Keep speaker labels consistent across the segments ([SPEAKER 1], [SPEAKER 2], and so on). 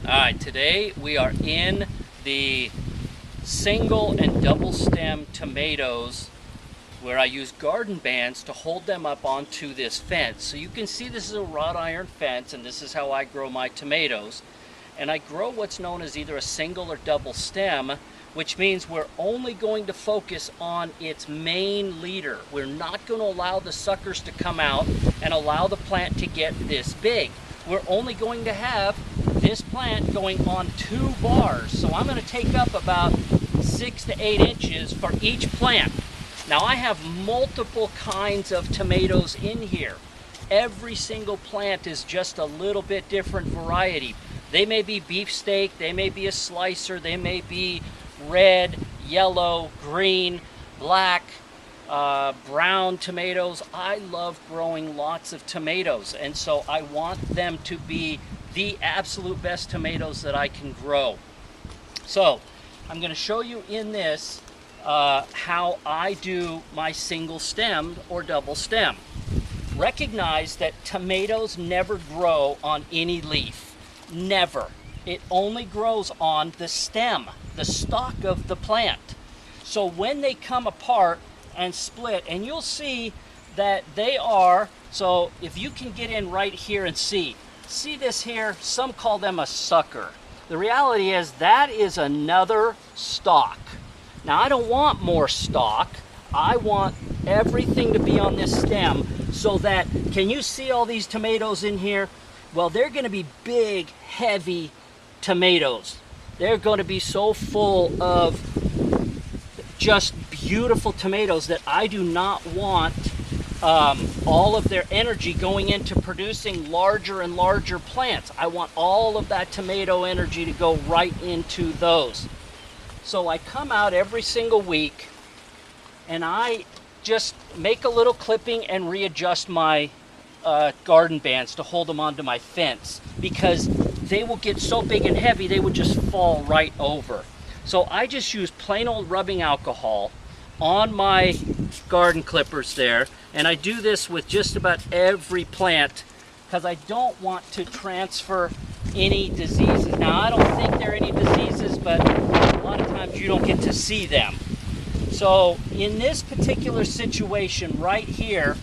[SPEAKER 1] Alright, today we are in the single and double stem tomatoes where I use garden bands to hold them up onto this fence. So you can see this is a wrought iron fence, and this is how I grow my tomatoes. And I grow what's known as either a single or double stem, which means we're only going to focus on its main leader. We're not going to allow the suckers to come out and allow the plant to get this big. We're only going to have this plant going on 2 bars. So I'm going to take up about 6 to 8 inches for each plant. Now I have multiple kinds of tomatoes in here. Every single plant is just a little bit different variety. They may be beefsteak, they may be a slicer, they may be red, yellow, green, black, brown tomatoes. I love growing lots of tomatoes, and so I want them to be the absolute best tomatoes that I can grow. So I'm going to show you in this how I do my single stemmed or double stem. Recognize that tomatoes never grow on any leaf. Never. It only grows on the stem, the stalk of the plant. So when they come apart and split, and you'll see that they are, so if you can get in right here and see this here, some call them a sucker. The reality is that is another stalk. Now I don't want more stalk. I want everything to be on this stem so that, can you see all these tomatoes in here? Well, they're going to be big, heavy tomatoes. They're going to be so full of just beautiful tomatoes that I do not want all of their energy going into producing larger and larger plants. I want all of that tomato energy to go right into those. So I come out every single week and I just make a little clipping and readjust my garden bands to hold them onto my fence, because they will get so big and heavy they would just fall right over. So I just use plain old rubbing alcohol on my garden clippers there, and I do this with just about every plant because I don't want to transfer any diseases. Now I don't think there are any diseases, but a lot of times you don't get to see them. So in this particular situation right here,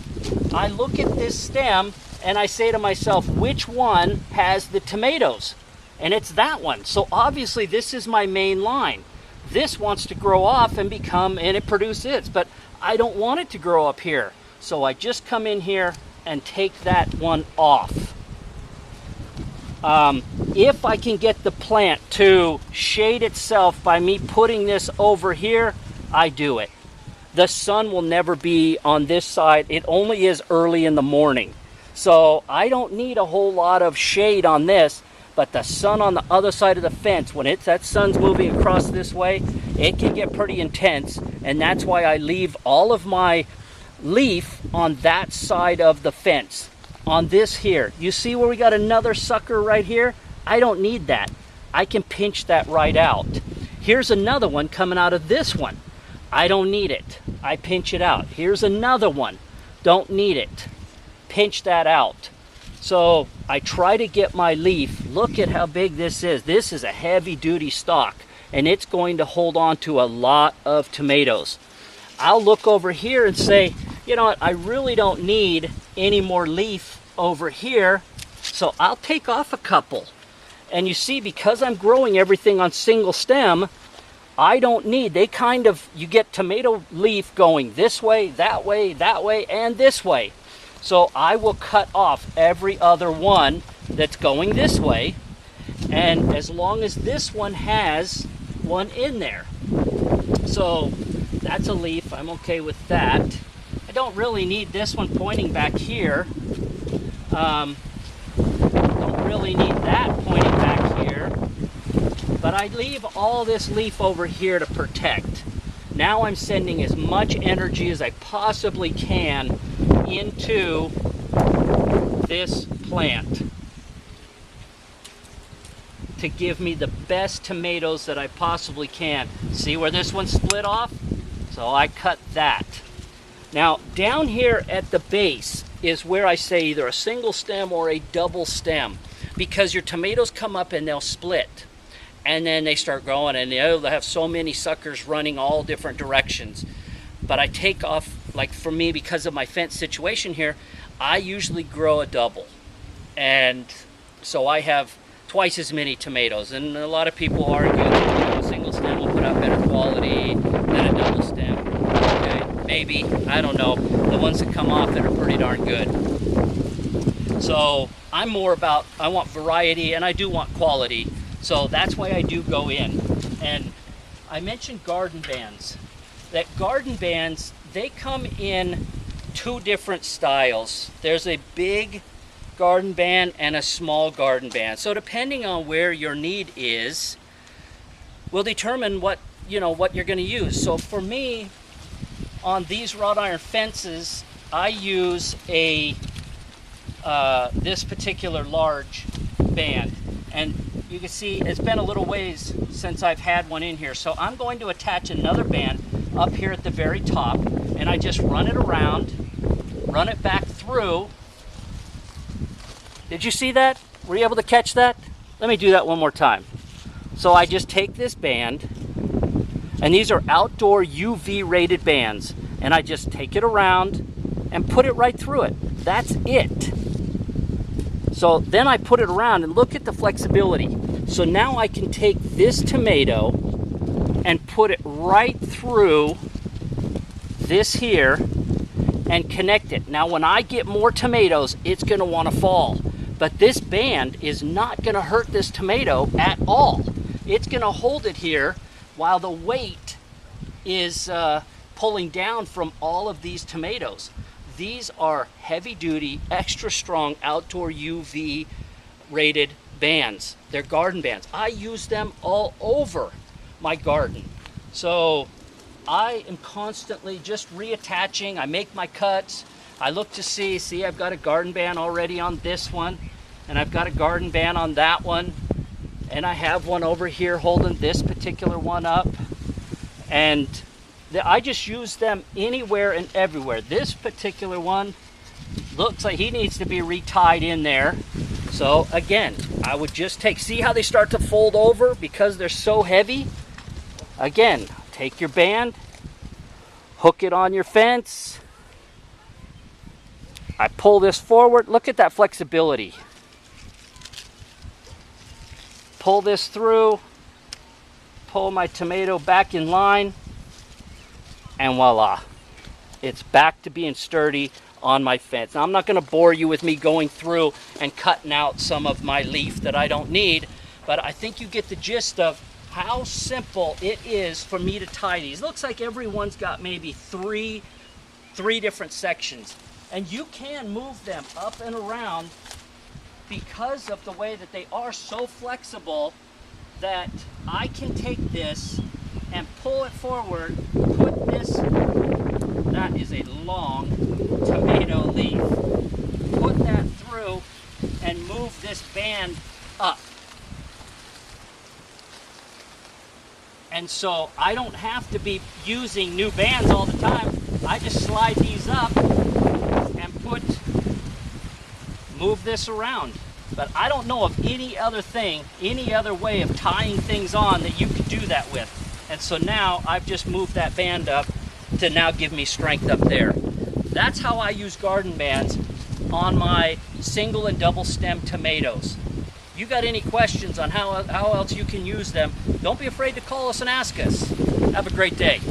[SPEAKER 1] I look at this stem and I say to myself, which one has the tomatoes? And it's that one. So obviously this is my main line. This wants to grow off and it produces, but I don't want it to grow up here. So I just come in here and take that one off. If I can get the plant to shade itself by me putting this over here, I do it. The sun will never be on this side. It only is early in the morning. So I don't need a whole lot of shade on this, but the sun on the other side of the fence, when that sun's moving across this way, it can get pretty intense, and that's why I leave all of my leaf on that side of the fence. On this here, you see where we got another sucker right here? I don't need that. I can pinch that right out. Here's another one coming out of this one. I don't need it. I pinch it out. Here's another one. Don't need it. Pinch that out. So I try to get my leaf. Look at how big this is. This is a heavy duty stalk, and it's going to hold on to a lot of tomatoes. I'll look over here and say, you know what, I really don't need any more leaf over here, so I'll take off a couple. And you see, because I'm growing everything on single stem, I don't need, you get tomato leaf going this way, that way, and this way. So I will cut off every other one that's going this way, and as long as this one has one in there. So that's a leaf, I'm okay with that. I don't really need this one pointing back here. Don't really need that pointing back here. But I leave all this leaf over here to protect. Now I'm sending as much energy as I possibly can into this plant to give me the best tomatoes that I possibly can. See where this one split off? So I cut that. Now down here at the base is where I say either a single stem or a double stem. because your tomatoes come up and they'll split. And then they start growing, and they'll have so many suckers running all different directions. But I take off, like for me, because of my fence situation here, I usually grow a double. And so I have twice as many tomatoes. And a lot of people argue that a single stem will put out better quality than a double stem. Okay, maybe, I don't know. The ones that come off that are pretty darn good. So I'm more about, I want variety and I do want quality. So that's why I do go in. And I mentioned garden bands. That garden bands, they come in two different styles. There's a big garden band and a small garden band. So depending on where your need is, will determine what you're going to use. So for me, on these wrought iron fences, I use a this particular large band. And you can see it's been a little ways since I've had one in here. So I'm going to attach another band up here at the very top, and I just run it around, run it back through. Did you see that? Were you able to catch that? Let me do that one more time. So I just take this band, and these are outdoor UV rated bands, and I just take it around and put it right through it. That's it. So then I put it around, and look at the flexibility. So now I can take this tomato and put it right through this here and connect it. Now when I get more tomatoes, it's going to want to fall. But this band is not going to hurt this tomato at all. It's going to hold it here while the weight is pulling down from all of these tomatoes. These are heavy duty, extra strong outdoor UV rated bands. They're garden bands. I use them all over my garden. So I am constantly just reattaching. I make my cuts. I look to see I've got a garden band already on this one, and I've got a garden band on that one, and I have one over here holding this particular one up. And I just use them anywhere and everywhere. This particular one looks like he needs to be retied in there. So again, I would just see how they start to fold over because they're so heavy? Again, take your band, hook it on your fence. I pull this forward. Look at that flexibility. Pull this through, pull my tomato back in line, and voila, it's back to being sturdy on my fence. Now, I'm not going to bore you with me going through and cutting out some of my leaf that I don't need, but I think you get the gist of how simple it is for me to tie these. Looks like everyone's got maybe three different sections, and you can move them up and around because of the way that they are so flexible that I can take this and pull it forward, put this, that is a long tomato leaf, put that through and move this band up. And so I don't have to be using new bands all the time. I just slide these up and move this around. But I don't know of any other way of tying things on that you could do that with. And so now I've just moved that band up to now give me strength up there. That's how I use garden bands on my single and double stem tomatoes. You got any questions on how else you can use them, don't be afraid to call us and ask us. Have a great day.